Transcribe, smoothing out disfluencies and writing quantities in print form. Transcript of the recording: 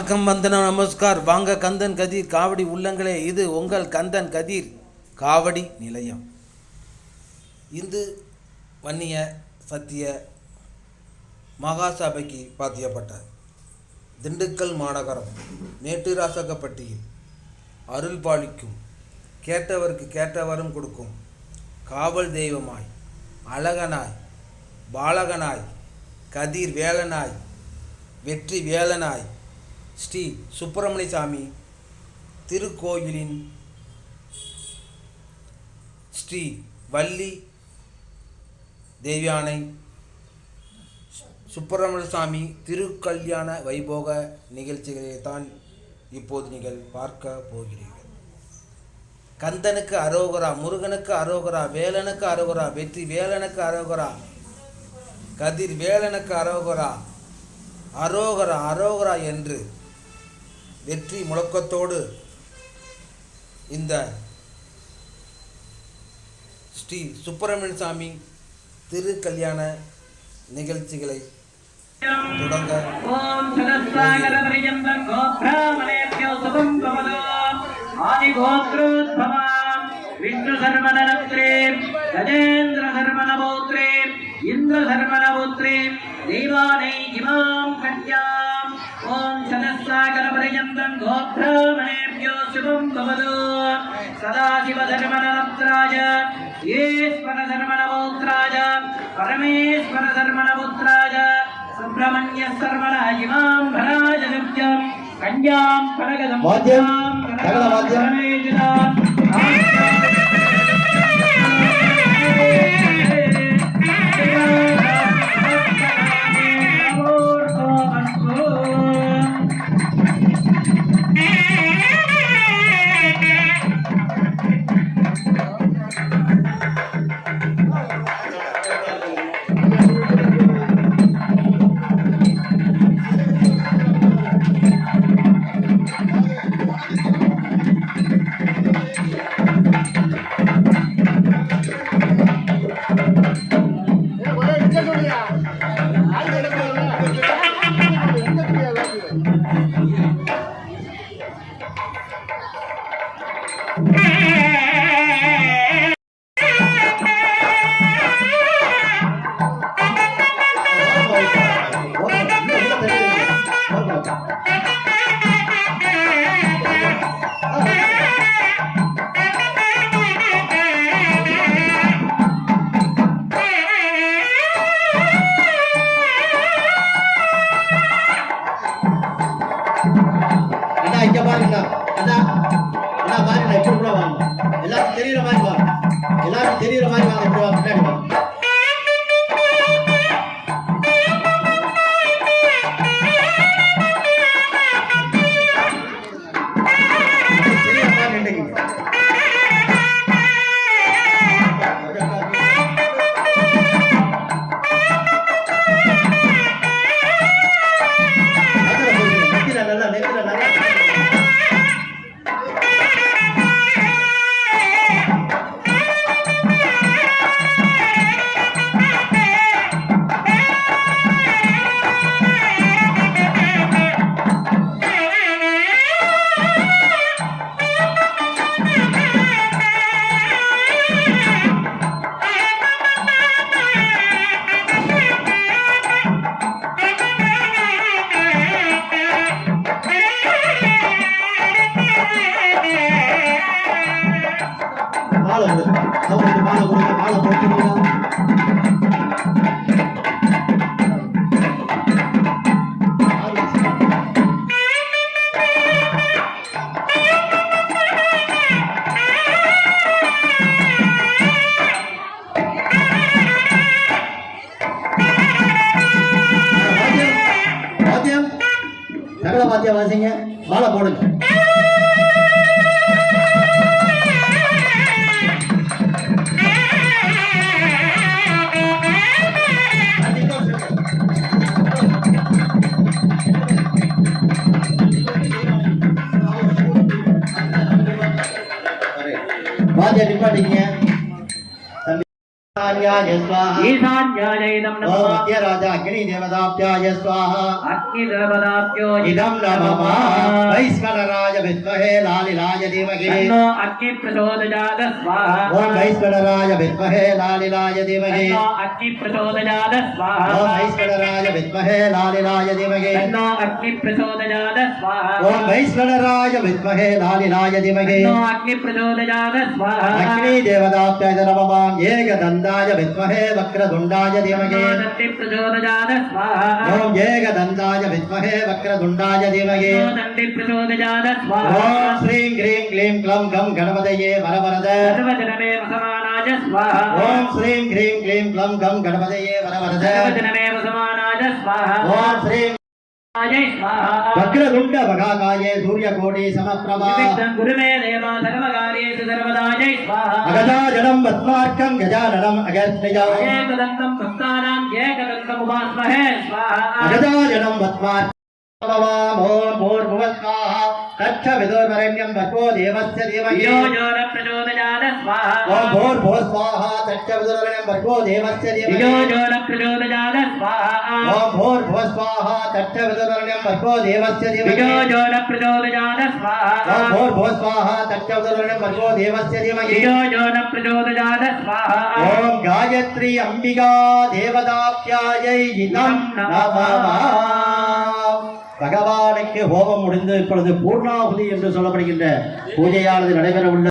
வணக்கம், வந்தனம், நமஸ்கார். வாங்க கந்தன் கதிர் காவடி உள்ளங்களே, இது உங்கள் கந்தன் கதிர் காவடி நிலையம். இந்து வன்னிய சத்திய மகாசபைக்கு பாத்தியப்பட்ட திண்டுக்கல் மாநகரம் மேட்டுராசகப்பட்டியில் அருள் பாலிக்கும், கேட்டவருக்கு கேட்டவரும் கொடுக்கும் காவல் தெய்வமாய், அழகனாய், பாலகனாய், கதிர் வேலனாய், வெற்றி வேலனாய் ஸ்ரீ சுப்பிரமணிய சாமி திருக்கோயிலின் ஸ்ரீ வள்ளி தேவியானை சுப்பிரமணிய சாமி திருக்கல்யாண வைபோக நிகழ்ச்சிகளை தான் இப்போது நீங்கள் பார்க்க போகிறீர்கள். கந்தனுக்கு அரோகரா, முருகனுக்கு அரோகரா, வேலனுக்கு அரோகரா, வெற்றி வேலனுக்கு அரோகரா, கதிர் வேலனுக்கு அரோகரா, அரோகரா அரோகரா என்று வெற்றி முழக்கத்தோடு இந்த ஸ்ரீ சுப்பிரமணிய சாமி திருக்கல்யாண நிகழ்ச்சிகளை தொடங்க விஷ்ணு சர்மனரத்ரே கஜேந்திர சர்மனபோத்ரே இந்திர சர்மனபோத்ரே தெய்வானை இமாம் கன்யாம் ஓம் சதசாகர பரியந்தம் கோப்ராமணேப்யோ சுபம் பவது சதாசிவ தர்மனரத்ராஜ ஈஸ்வர தர்மனபோத்ராஜ பரமேஸ்வர தர்மனபுத்ராஜ சுப்பிரமணிய சர்மன இமாம் பராஜ நித்யம் கன்யாம் பரகதம் வாத்யம் சகல வாத்யம் எல்லாரும் தெரியுற மாதிரி வாங்க, எல்லாரும் தெரியுற மாதிரி வாங்க, இப்படி வாங்க, பின்னாடி வாங்க. வாத்தியம் வாசிங்க, மாலை போடுங்க. வாத்தியம் நிப்பாட்டிங்க. ईशान्याय स्वाहा ईशान्याय इदं ओम नमः मध्यराज अग्नि देवताभ्याय स्वाहा अग्निदेवताभ्यो इदं नमः वैश्वनराय विद्महे लालिलाय धीमहि तन्नो अग्निप्रचोदयात् स्वाहा ओम वैश्वनराय विद्महे लालिलाय धीमहि तन्नो अग्निप्रचोदयात् स्वाहा ओम वैश्वनराय विद्महे लालिलाय धीमहि तन्नो अग्निप्रचोदयात् स्वाहा ओम वैश्वनराय विद्महे लालिलाय धीमहि तन्नो अग्निप्रचोदयात् स्वाहा अग्नि देवताभ्याय नमः एकदन्ताय विद्महे वक्रतुण्डाय धीमहि दन्तिप्रचोदयात् स्वाहा ओम एकदन्ताय विद्महे वक्रतुण्डाय धीमहि दन्तिप्रचोदयात् स्वाहा ओम श्रीं क्रीं क्लीं क्लं गं गणपतये वरवरद सर्वजनमेव समानाय स्वाहा ओम श्रीं क्रीं क्लीं क्लं गं गणपतये वरवरद सर्वजनमेव समानाय स्वाहा ओम श्रीं जय स्वाहा वक्रतुण्ड भगाकाये सूर्यकोटि समप्रभा विघ्नं कुरु मे देव सर्वकार्येषु सर्वदा जय स्वाहा अगजाननं पद्मार्कं गजाननं अगस्त्यजा एकदन्तं भक्तानां एकदन्तम् उपास्महे स्वाहा अगजाननं पद्मार्कं ओम भूर्भुवस्वाहा तच्छविदुर्वरेण्यं भर्गो देवस्य धीमहि यो यो न प्रचोदयात् स्वाहा ओम भूर्भुवस्वाहा तच्छविदुर्वरेण्यं भर्गो देवस्य धीमहि यो यो न प्रचोदयात् स्वाहा ओम भूर्भुवस्वाहा तच्छविदुर्वरेण्यं भर्गो देवस्य धीमहि यो यो न प्रचोदयात् स्वाहा ओम भूर्भुवस्वाहा तच्छविदुर्वरेण्यं भर्गो देवस्य धीमहि यो यो न प्रचोदयात् स्वाहा ओम गायत्री अंबिका देवताभ्यायै इदं नमः பகவானுக்கு ஹோமம் முடிந்து இப்பொழுது பூர்ணாகுதி என்று சொல்லப்படுகின்ற பூஜையானது நடைபெற உள்ள